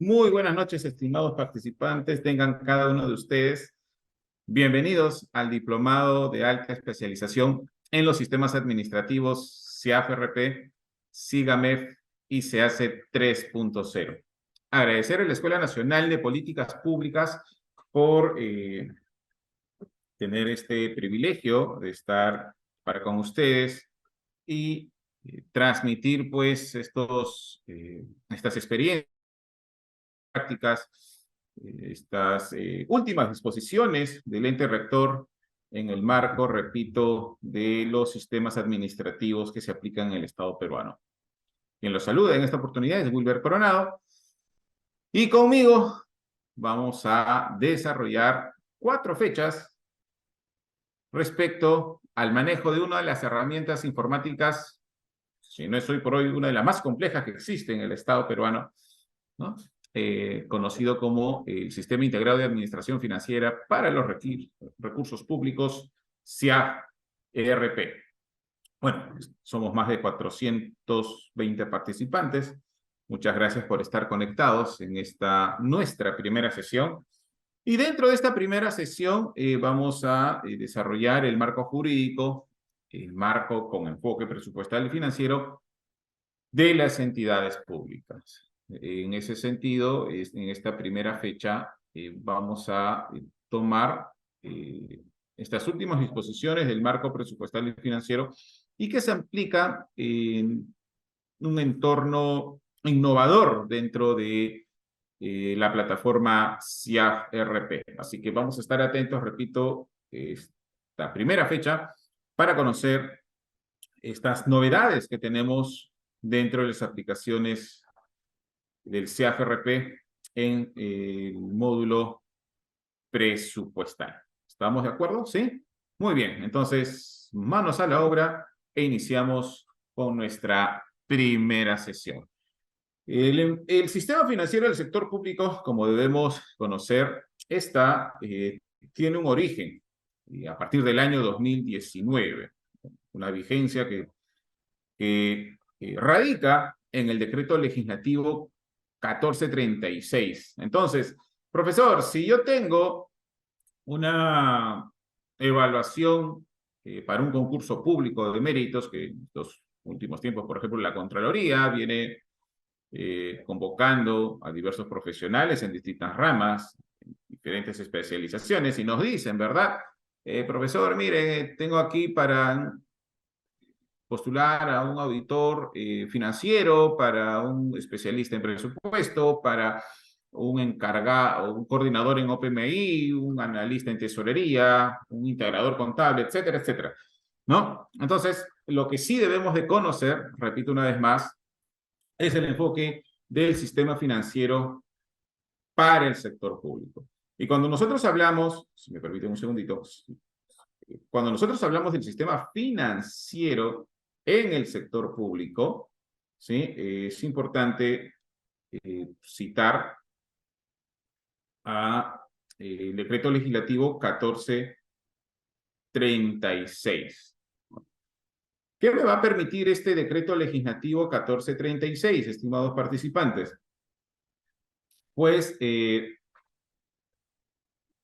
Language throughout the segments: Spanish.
Muy buenas noches, estimados participantes. Tengan cada uno de ustedes bienvenidos al Diplomado de Alta Especialización en los Sistemas Administrativos CIAF-RP, SIGAMEF y SEACE 3.0. Agradecer a la Escuela Nacional de Políticas Públicas por tener este privilegio de estar para con ustedes y transmitir pues estas experiencias prácticas, estas últimas disposiciones del ente rector en el marco, repito, de los sistemas administrativos que se aplican en el Estado peruano. Quien los saluda en esta oportunidad es Wilber Coronado y conmigo vamos a desarrollar 4 fechas respecto al manejo de una de las herramientas informáticas, si no es hoy por hoy una de las más complejas que existe en el Estado peruano, ¿no? Conocido como el Sistema Integrado de Administración Financiera para los Recursos Públicos, SIAF-ERP. Bueno, somos más de 420 participantes. Muchas gracias por estar conectados en esta nuestra primera sesión. Y dentro de esta primera sesión vamos a desarrollar el marco jurídico, el marco con enfoque presupuestal y financiero de las entidades públicas. En ese sentido, en esta primera fecha, vamos a tomar estas últimas disposiciones del marco presupuestal y financiero y que se aplican en un entorno innovador dentro de la plataforma SIAF-RP. Así que vamos a estar atentos, repito, esta primera fecha para conocer estas novedades que tenemos dentro de las aplicaciones del SIAF-RP en el módulo presupuestal. ¿Estamos de acuerdo? ¿Sí? Muy bien. Entonces, manos a la obra e iniciamos con nuestra primera sesión. El sistema financiero del sector público, como debemos conocer, tiene un origen a partir del año 2019, una vigencia que radica en el decreto legislativo 1436. Entonces, profesor, si yo tengo una evaluación para un concurso público de méritos, que en los últimos tiempos, por ejemplo, la Contraloría viene convocando a diversos profesionales en distintas ramas, en diferentes especializaciones, y nos dicen, ¿verdad? Profesor, mire, tengo aquí para postular a un auditor financiero, para un especialista en presupuesto, para un encargado, un coordinador en OPMI, un analista en tesorería, un integrador contable, etcétera, etcétera, ¿no? Entonces, lo que sí debemos de conocer, repito una vez más, es el enfoque del sistema financiero para el sector público. Y cuando nosotros hablamos, si me permiten un segundito, cuando nosotros hablamos del sistema financiero en el sector público, ¿sí? Es importante citar el decreto legislativo 1436. ¿Qué me va a permitir este decreto legislativo 1436, estimados participantes? Pues,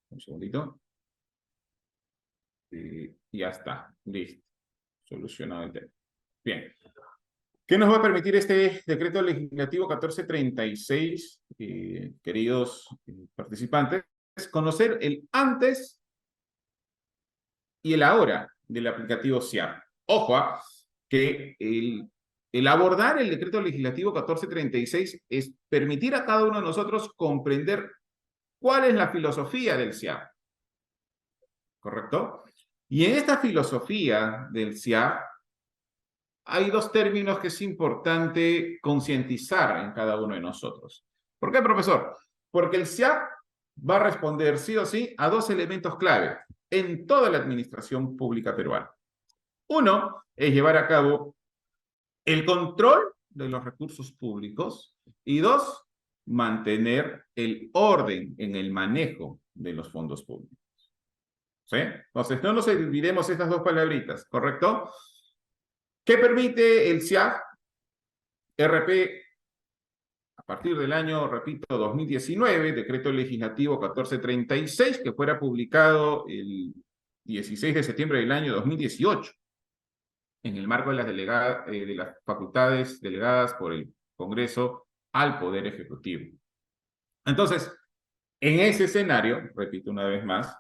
un segundito. Ya está, listo. Solucionado el tema. Bien. ¿Qué nos va a permitir este decreto legislativo 1436, queridos participantes? Conocer el antes y el ahora del aplicativo SIAP. Ojo, que el abordar el decreto legislativo 1436 es permitir a cada uno de nosotros comprender cuál es la filosofía del SIAP. ¿Correcto? Y en esta filosofía del SIAP hay 2 términos que es importante concientizar en cada uno de nosotros. ¿Por qué, profesor? Porque el SIAP va a responder sí o sí a 2 elementos clave en toda la administración pública peruana. Uno es llevar a cabo el control de los recursos públicos y 2, mantener el orden en el manejo de los fondos públicos. ¿Sí? Entonces, no nos olvidemos estas 2 palabritas, ¿correcto? ¿Qué permite el SIAF-RP partir del año, repito, 2019, decreto legislativo 1436, que fuera publicado el 16 de septiembre del año 2018, en el marco de de las facultades delegadas por el Congreso al Poder Ejecutivo. Entonces, en ese escenario, repito una vez más,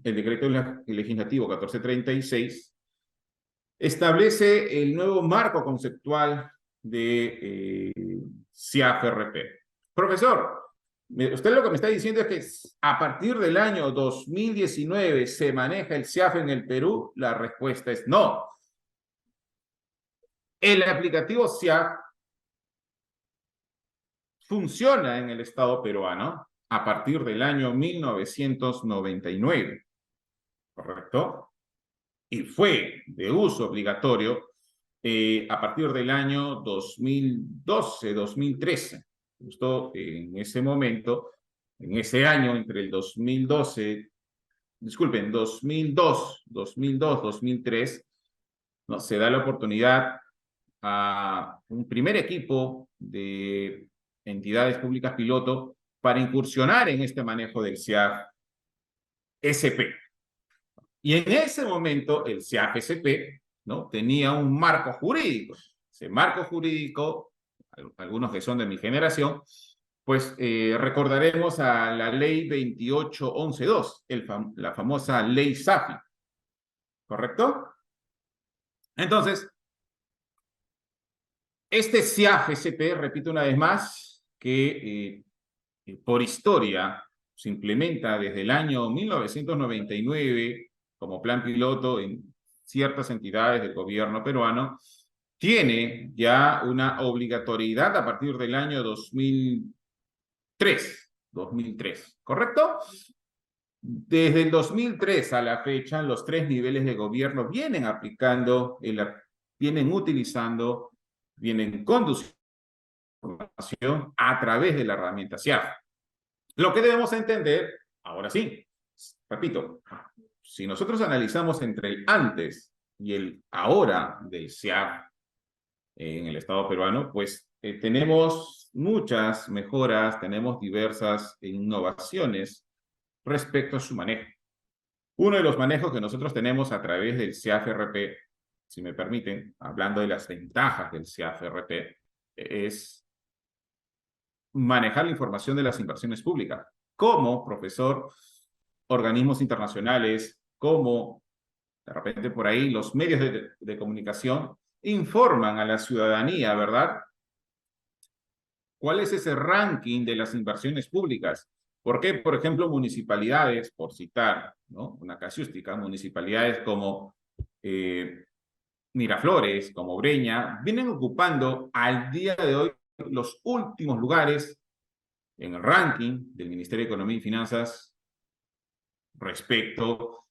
el decreto legislativo 1436 establece el nuevo marco conceptual de CIAF-RP. Profesor, usted lo que me está diciendo es que a partir del año 2019 se maneja el CIAF en el Perú. La respuesta es no. El aplicativo CIAF funciona en el Estado peruano a partir del año 1999, ¿correcto? Y fue de uso obligatorio a partir del año 2012-2013. Justo en ese momento, en ese año, entre el 2012, disculpen, 2002-2003, ¿no? Se da la oportunidad a un primer equipo de entidades públicas piloto para incursionar en este manejo del CIAF-SP. Y en ese momento el CIAF-SP, ¿no?, tenía un marco jurídico. Ese marco jurídico, algunos que son de mi generación, pues recordaremos a la ley 28112, la famosa ley SAFI, ¿correcto? Entonces, este CIAF-SP, repito una vez más, que por historia se implementa desde el año 1999 como plan piloto en ciertas entidades del gobierno peruano, tiene ya una obligatoriedad a partir del año 2003, ¿correcto? Desde el 2003 a la fecha, los tres niveles de gobierno vienen aplicando, vienen utilizando, vienen conduciendo información a través de la herramienta CIAF. Lo que debemos entender, ahora sí, repito, si nosotros analizamos entre el antes y el ahora del CIAF en el Estado peruano, pues tenemos muchas mejoras, tenemos diversas innovaciones respecto a su manejo. Uno de los manejos que nosotros tenemos a través del CIAF-RP, si me permiten, hablando de las ventajas del CIAF-RP, es manejar la información de las inversiones públicas. Como, profesor, organismos internacionales, como de repente por ahí los medios de comunicación informan a la ciudadanía, ¿verdad? ¿Cuál es ese ranking de las inversiones públicas? ¿Por qué, por ejemplo, municipalidades, por citar, ¿no?, una casuística, municipalidades como Miraflores, como Breña, vienen ocupando al día de hoy los últimos lugares en el ranking del Ministerio de Economía y Finanzas respecto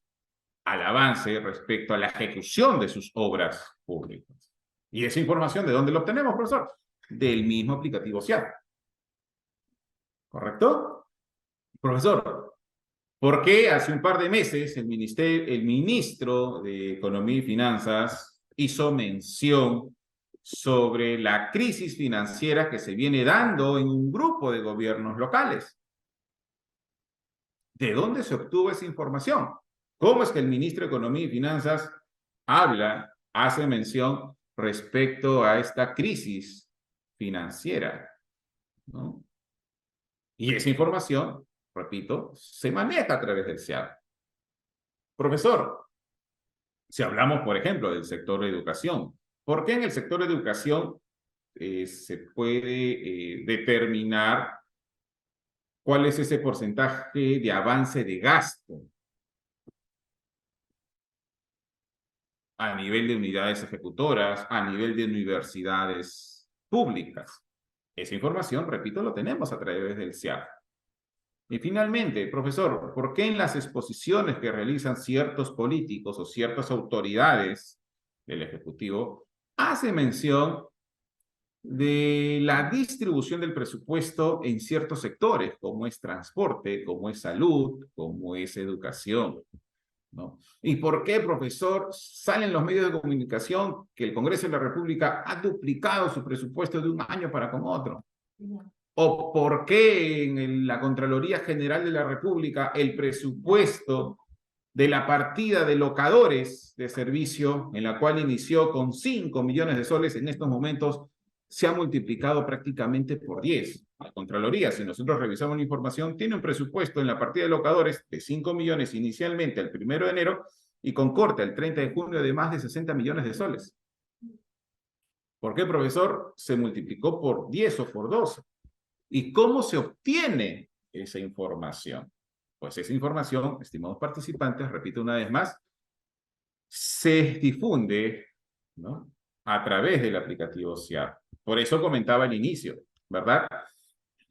al avance, respecto a la ejecución de sus obras públicas? ¿Y esa información de dónde la obtenemos, profesor? Del mismo aplicativo CIAF. ¿Correcto? Profesor, ¿por qué hace un par de meses el ministro de Economía y Finanzas hizo mención sobre la crisis financiera que se viene dando en un grupo de gobiernos locales? ¿De dónde se obtuvo esa información? ¿Cómo es que el ministro de Economía y Finanzas hace mención respecto a esta crisis financiera, ¿no? Y esa información, repito, se maneja a través del CIAF. Profesor, si hablamos, por ejemplo, del sector de educación, ¿por qué en el sector de educación se puede determinar cuál es ese porcentaje de avance de gasto a nivel de unidades ejecutoras, a nivel de universidades públicas? Esa información, repito, lo tenemos a través del CIAF. Y finalmente, profesor, ¿por qué en las exposiciones que realizan ciertos políticos o ciertas autoridades del Ejecutivo hace mención de la distribución del presupuesto en ciertos sectores, como es transporte, como es salud, como es educación, ¿no? ¿Y por qué, profesor, salen los medios de comunicación que el Congreso de la República ha duplicado su presupuesto de un año para con otro? ¿O por qué en la Contraloría General de la República el presupuesto de la partida de locadores de servicio, en la cual inició con 5 millones de soles, en estos momentos se ha multiplicado prácticamente por 10? La Contraloría, si nosotros revisamos la información, tiene un presupuesto en la partida de locadores de 5 millones inicialmente el 1 de enero y con corte el 30 de junio de más de 60 millones de soles. ¿Por qué, profesor? Se multiplicó por 10 o por 12. ¿Y cómo se obtiene esa información? Pues esa información, estimados participantes, repito una vez más, se difunde, ¿no?, a través del aplicativo SIAP. Por eso comentaba al inicio, ¿verdad?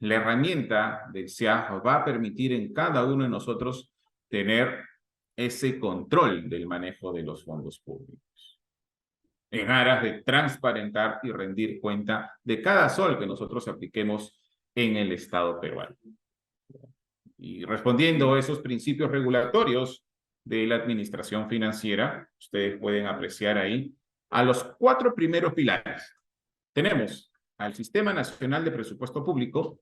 La herramienta del SIAP va a permitir en cada uno de nosotros tener ese control del manejo de los fondos públicos, en aras de transparentar y rendir cuenta de cada sol que nosotros apliquemos en el Estado peruano. Y respondiendo a esos principios regulatorios de la administración financiera, ustedes pueden apreciar ahí a los 4 primeros pilares. Tenemos al Sistema Nacional de Presupuesto Público,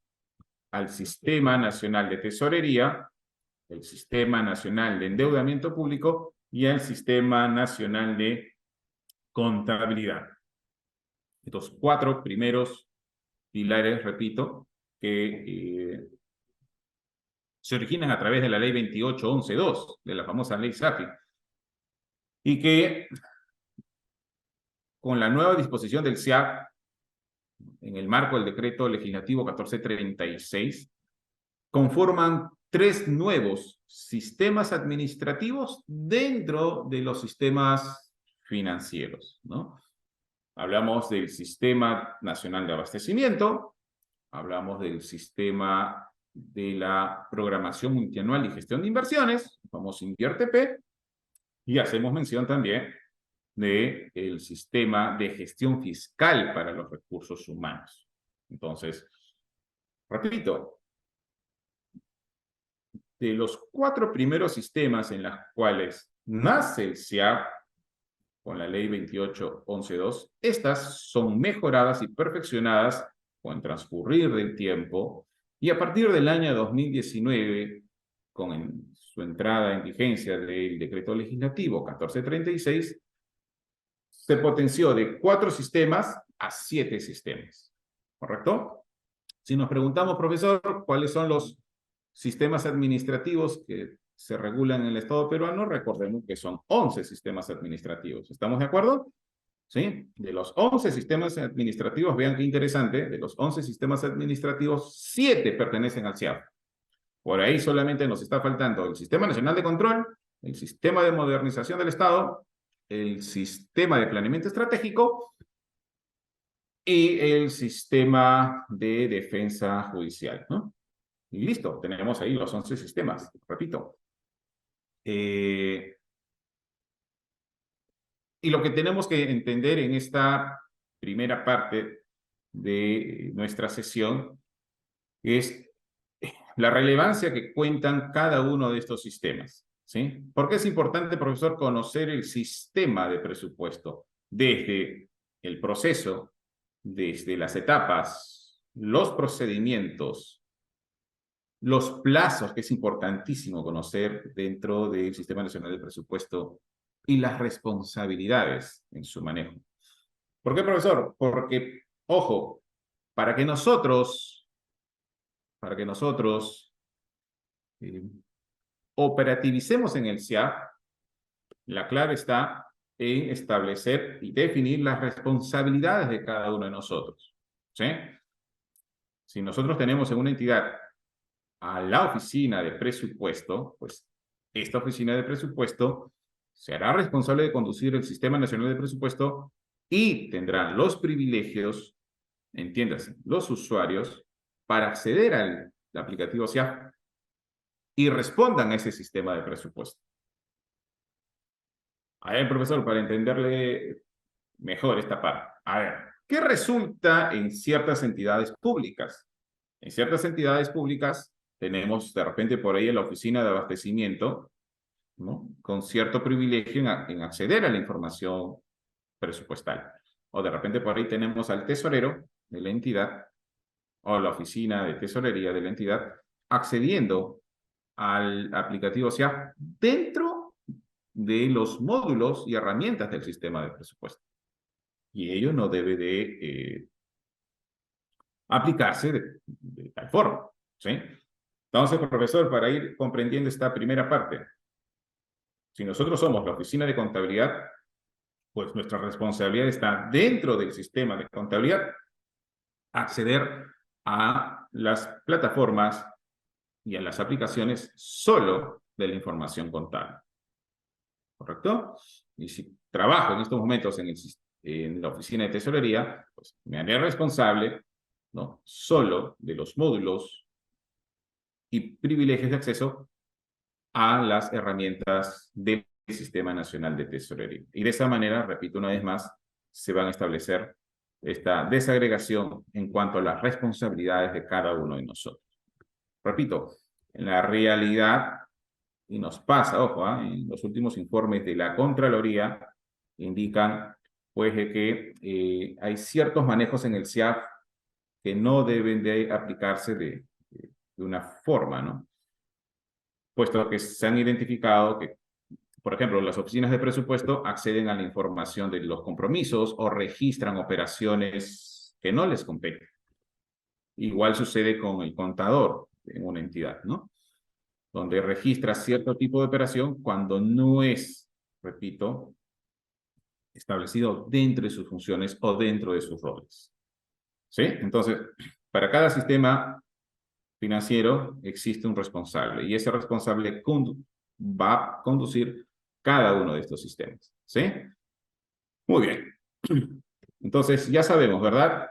al Sistema Nacional de Tesorería, el Sistema Nacional de Endeudamiento Público y al Sistema Nacional de Contabilidad. Estos 4 primeros pilares, repito, que se originan a través de la ley 28.11.2, de la famosa ley SAFI, y que con la nueva disposición del SIAP, en el marco del decreto legislativo 1436, conforman 3 nuevos sistemas administrativos dentro de los sistemas financieros, ¿no? Hablamos del Sistema Nacional de Abastecimiento, hablamos del Sistema de la Programación Multianual y Gestión de Inversiones, el famoso INVIERTP, y hacemos mención también del Sistema de Gestión Fiscal para los Recursos Humanos. Entonces, repito, de los 4 primeros sistemas en los cuales nace el SIAP con la ley 28.11.2, estas son mejoradas y perfeccionadas con el transcurrir del tiempo y a partir del año 2019, con su entrada en vigencia del decreto legislativo 1436, se potenció de 4 sistemas a 7 sistemas, ¿correcto? Si nos preguntamos, profesor, ¿cuáles son los sistemas administrativos que se regulan en el Estado peruano? Recordemos que son 11 sistemas administrativos. ¿Estamos de acuerdo? ¿Sí? De los 11 sistemas administrativos, vean qué interesante, de los 11 sistemas administrativos, 7 pertenecen al SIAP. Por ahí solamente nos está faltando el Sistema Nacional de Control, el Sistema de Modernización del Estado, el Sistema de Planeamiento Estratégico y el Sistema de Defensa Judicial, ¿no? Y listo, tenemos ahí los 11 sistemas, repito. Y lo que tenemos que entender en esta primera parte de nuestra sesión es la relevancia que cuentan cada uno de estos sistemas, ¿sí? ¿Por qué es importante, profesor, conocer el sistema de presupuesto desde el proceso, desde las etapas, los procedimientos, los plazos, que es importantísimo conocer dentro del Sistema Nacional de Presupuesto, y las responsabilidades en su manejo? ¿Por qué, profesor? Porque, ojo, para que nosotros eh, operativicemos en el SIAP, la clave está en establecer y definir las responsabilidades de cada uno de nosotros, ¿sí? Si nosotros tenemos en una entidad a la oficina de presupuesto, pues esta oficina de presupuesto se hará responsable de conducir el Sistema Nacional de Presupuesto y tendrá los privilegios, entiéndase, los usuarios, para acceder al aplicativo SIAP y respondan a ese sistema de presupuesto. A ver, profesor, para entenderle mejor esta parte. A ver, ¿qué resulta en ciertas entidades públicas? En ciertas entidades públicas tenemos de repente por ahí la oficina de abastecimiento, ¿no?, con cierto privilegio en acceder a la información presupuestal. O de repente por ahí tenemos al tesorero de la entidad o la oficina de tesorería de la entidad accediendo al aplicativo SIAF dentro de los módulos y herramientas del sistema de presupuesto. Y ello no debe de aplicarse de tal forma, ¿sí? Entonces, profesor, para ir comprendiendo esta primera parte, si nosotros somos la oficina de contabilidad, pues nuestra responsabilidad está dentro del sistema de contabilidad, acceder a las plataformas y a las aplicaciones solo de la información contable, ¿correcto? Y si trabajo en estos momentos en la oficina de tesorería, pues me haré responsable, ¿no?, solo de los módulos y privilegios de acceso a las herramientas del Sistema Nacional de Tesorería. Y de esa manera, repito una vez más, se van a establecer esta desagregación en cuanto a las responsabilidades de cada uno de nosotros. Repito, en la realidad, y nos pasa, ojo, en los últimos informes de la Contraloría indican pues de que hay ciertos manejos en el SIAF que no deben de aplicarse de una forma, ¿no? Puesto que se han identificado que, por ejemplo, las oficinas de presupuesto acceden a la información de los compromisos o registran operaciones que no les competen. Igual sucede con el contador en una entidad, ¿no?, donde registra cierto tipo de operación cuando no es, repito, establecido dentro de sus funciones o dentro de sus roles. ¿Sí? Entonces, para cada sistema financiero existe un responsable y ese responsable va a conducir cada uno de estos sistemas. ¿Sí? Muy bien. Entonces, ya sabemos, ¿verdad?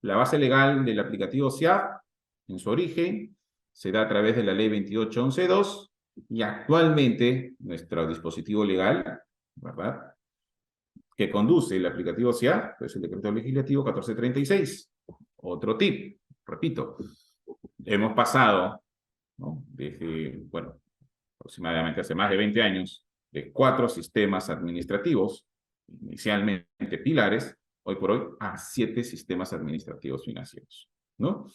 La base legal del aplicativo SIAF, en su origen, se da a través de la ley 28.11.2 y actualmente nuestro dispositivo legal, ¿verdad?, que conduce el aplicativo SIAF, es el decreto legislativo 1436. Otro tip, repito, hemos pasado, ¿no?, desde, bueno, aproximadamente hace más de 20 años, de 4 sistemas administrativos, inicialmente pilares, hoy por hoy, a 7 sistemas administrativos financieros, ¿no?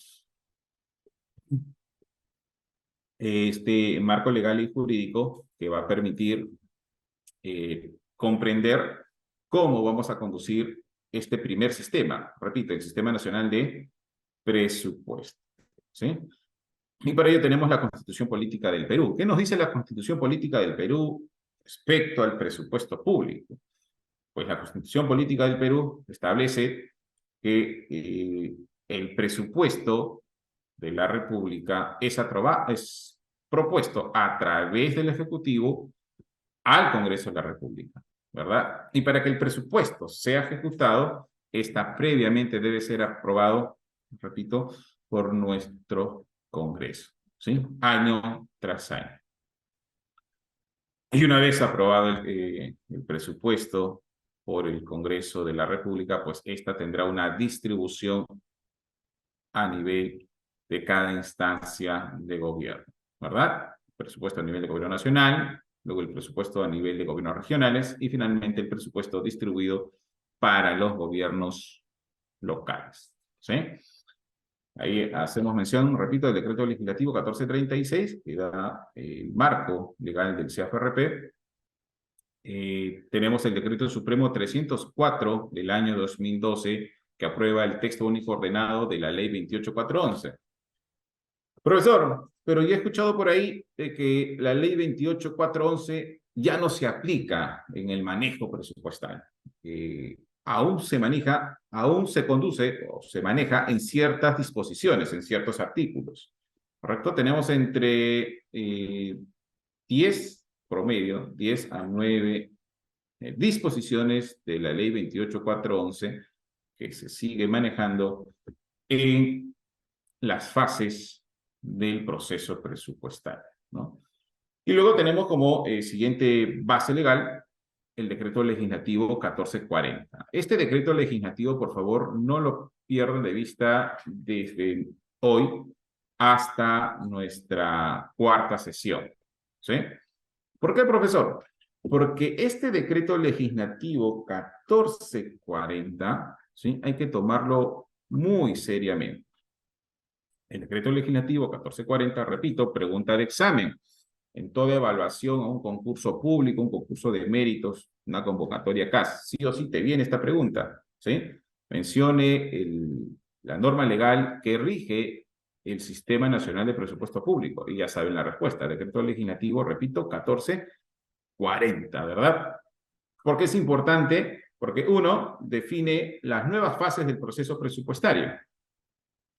Este marco legal y jurídico que va a permitir comprender cómo vamos a conducir este primer sistema, repito, el Sistema Nacional de Presupuesto, ¿sí? Y para ello tenemos la Constitución Política del Perú. ¿Qué nos dice la Constitución Política del Perú respecto al presupuesto público? Pues la Constitución Política del Perú establece que el presupuesto de la República es propuesto a través del Ejecutivo al Congreso de la República, ¿verdad? Y para que el presupuesto sea ejecutado, esta previamente debe ser aprobado, repito, por nuestro Congreso, ¿sí? Año tras año. Y una vez aprobado el presupuesto por el Congreso de la República, pues esta tendrá una distribución a nivel de cada instancia de gobierno, ¿verdad? Presupuesto a nivel de gobierno nacional, luego el presupuesto a nivel de gobiernos regionales y finalmente el presupuesto distribuido para los gobiernos locales, ¿sí? Ahí hacemos mención, repito, del decreto legislativo 1436, que da el marco legal del CAFRP. Tenemos el decreto supremo 304 del año 2012, que aprueba el texto único ordenado de la ley 28411. Profesor, pero ya he escuchado por ahí de que la ley 28411 ya no se aplica en el manejo presupuestal. Aún se maneja, aún se conduce o se maneja en ciertas disposiciones, en ciertos artículos. ¿Correcto? Tenemos entre 10 promedio, 10 a 9 disposiciones de la ley 28411 que se sigue manejando en las fases del proceso presupuestal, ¿no? Y luego tenemos como siguiente base legal el decreto legislativo 1440. Este decreto legislativo, por favor, no lo pierdan de vista desde hoy hasta nuestra cuarta sesión, ¿sí? ¿Por qué, profesor? Porque este decreto legislativo 1440, ¿sí?, hay que tomarlo muy seriamente. El decreto legislativo 1440, repito, pregunta de examen. En toda evaluación a un concurso público, un concurso de méritos, una convocatoria CAS, sí o sí te viene esta pregunta, ¿sí? Mencione la norma legal que rige el Sistema Nacional de Presupuesto Público. Y ya saben la respuesta. Decreto legislativo, repito, 1440, ¿verdad? ¿Por qué es importante? Porque uno, define las nuevas fases del proceso presupuestario.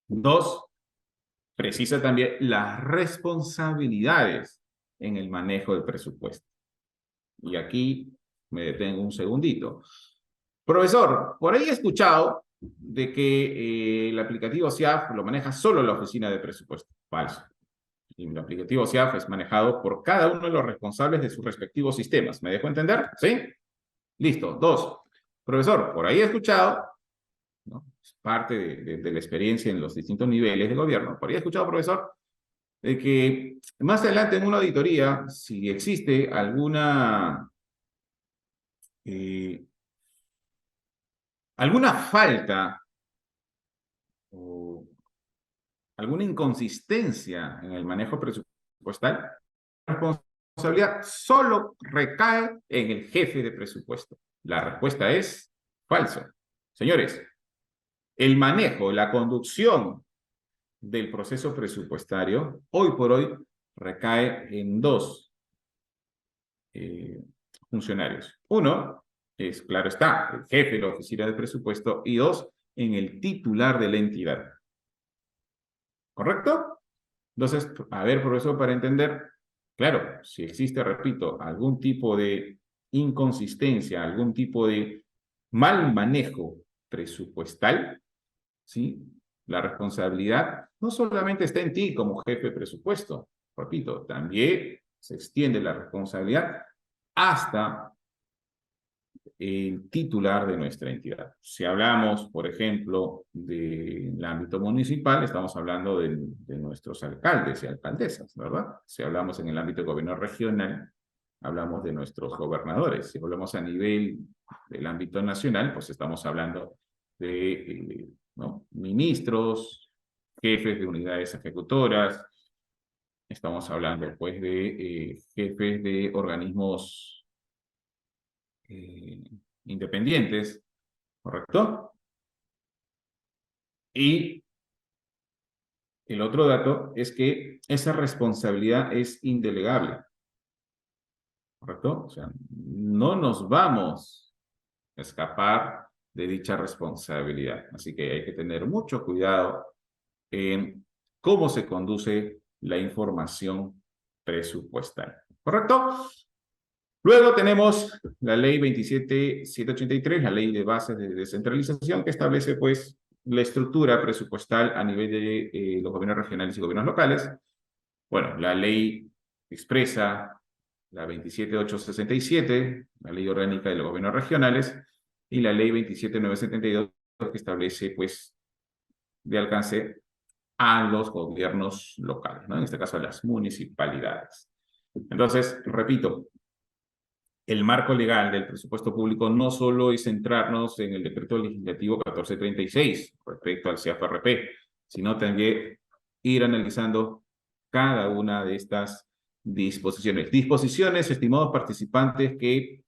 Dos, precisa también las responsabilidades en el manejo del presupuesto. Y aquí me detengo un segundito. Profesor, por ahí he escuchado de que el aplicativo SIAF lo maneja solo la oficina de presupuesto. Falso. Y el aplicativo SIAF es manejado por cada uno de los responsables de sus respectivos sistemas. ¿Me dejo entender? ¿Sí? Listo. Dos. Profesor, por ahí he escuchado, ¿no? Es parte de la experiencia en los distintos niveles de gobierno. Por ahí he escuchado, profesor, de que más adelante en una auditoría, si existe eh, alguna falta o alguna inconsistencia en el manejo presupuestal, la responsabilidad solo recae en el jefe de presupuesto. La respuesta es falso. Señores, el manejo, la conducción del proceso presupuestario, hoy por hoy, recae en dos funcionarios. Uno es, claro está, el jefe de la oficina de presupuesto, y dos, en el titular de la entidad. ¿Correcto? Entonces, a ver, profesor, para entender, claro, si existe, repito, algún tipo de inconsistencia, algún tipo de mal manejo presupuestal, ¿sí? La responsabilidad no solamente está en ti como jefe de presupuesto, repito, también se extiende la responsabilidad hasta el titular de nuestra entidad. Si hablamos, por ejemplo, del ámbito municipal, estamos hablando de nuestros alcaldes y alcaldesas, ¿verdad? Si hablamos en el ámbito de gobierno regional, hablamos de nuestros gobernadores. Si hablamos a nivel del ámbito nacional, pues estamos hablando de ¿no? ministros, jefes de unidades ejecutoras, estamos hablando pues de jefes de organismos eh, independientes, ¿correcto? Y el otro dato es que esa responsabilidad es indelegable, ¿correcto? O sea, no nos vamos a escapar de dicha responsabilidad. Así que hay que tener mucho cuidado en cómo se conduce la información presupuestal, ¿correcto? Luego tenemos la ley 27.783, la ley de bases de descentralización, que establece pues la estructura presupuestal a nivel de los gobiernos regionales y gobiernos locales. Bueno, la ley expresa la 27.867, la ley orgánica de los gobiernos regionales, y la ley 27.972, que establece pues de alcance a los gobiernos locales, ¿no? En este caso a las municipalidades. Entonces, repito, el marco legal del presupuesto público no solo es centrarnos en el decreto legislativo 1436 respecto al CFRP, sino también ir analizando cada una de estas disposiciones. Disposiciones, estimados participantes, que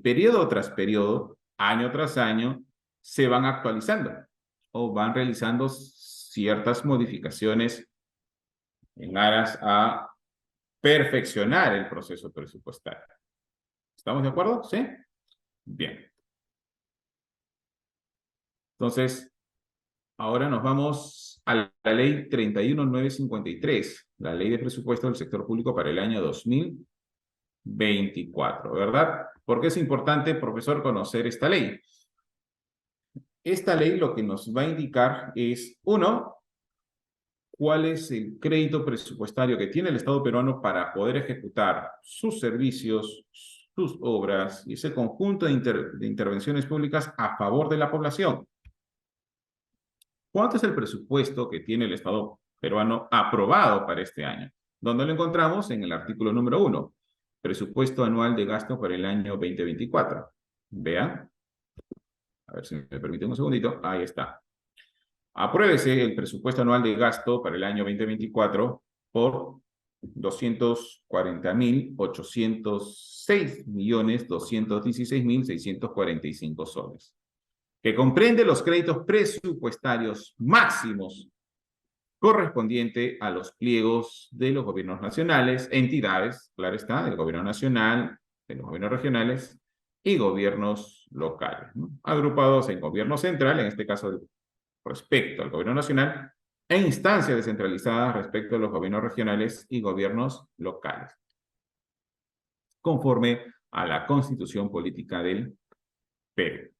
periodo tras periodo, año tras año, se van actualizando o van realizando ciertas modificaciones en aras a perfeccionar el proceso presupuestario. ¿Estamos de acuerdo? ¿Sí? Bien. Entonces, ahora nos vamos a la ley 31.953, la ley de presupuesto del sector público para el año 2024, ¿verdad? ¿Por qué es importante, profesor, conocer esta ley? Esta ley lo que nos va a indicar es, uno, cuál es el crédito presupuestario que tiene el Estado peruano para poder ejecutar sus servicios, sus obras y ese conjunto de intervenciones públicas a favor de la población. ¿Cuánto es el presupuesto que tiene el Estado peruano aprobado para este año? ¿Dónde lo encontramos? En el artículo número 1, presupuesto anual de gasto para el año 2024. Vean, a ver si me permiten un segundito, ahí está. Apruébese el presupuesto anual de gasto para el año 2024 por 240.806.216.645 soles, que comprende los créditos presupuestarios máximos correspondiente a los pliegos de los gobiernos nacionales, entidades, claro está, del gobierno nacional, de los gobiernos regionales y gobiernos locales, ¿no? Agrupados en gobierno central, en este caso respecto al gobierno nacional, e instancias descentralizadas respecto a los gobiernos regionales y gobiernos locales, conforme a la Constitución Política del Perú.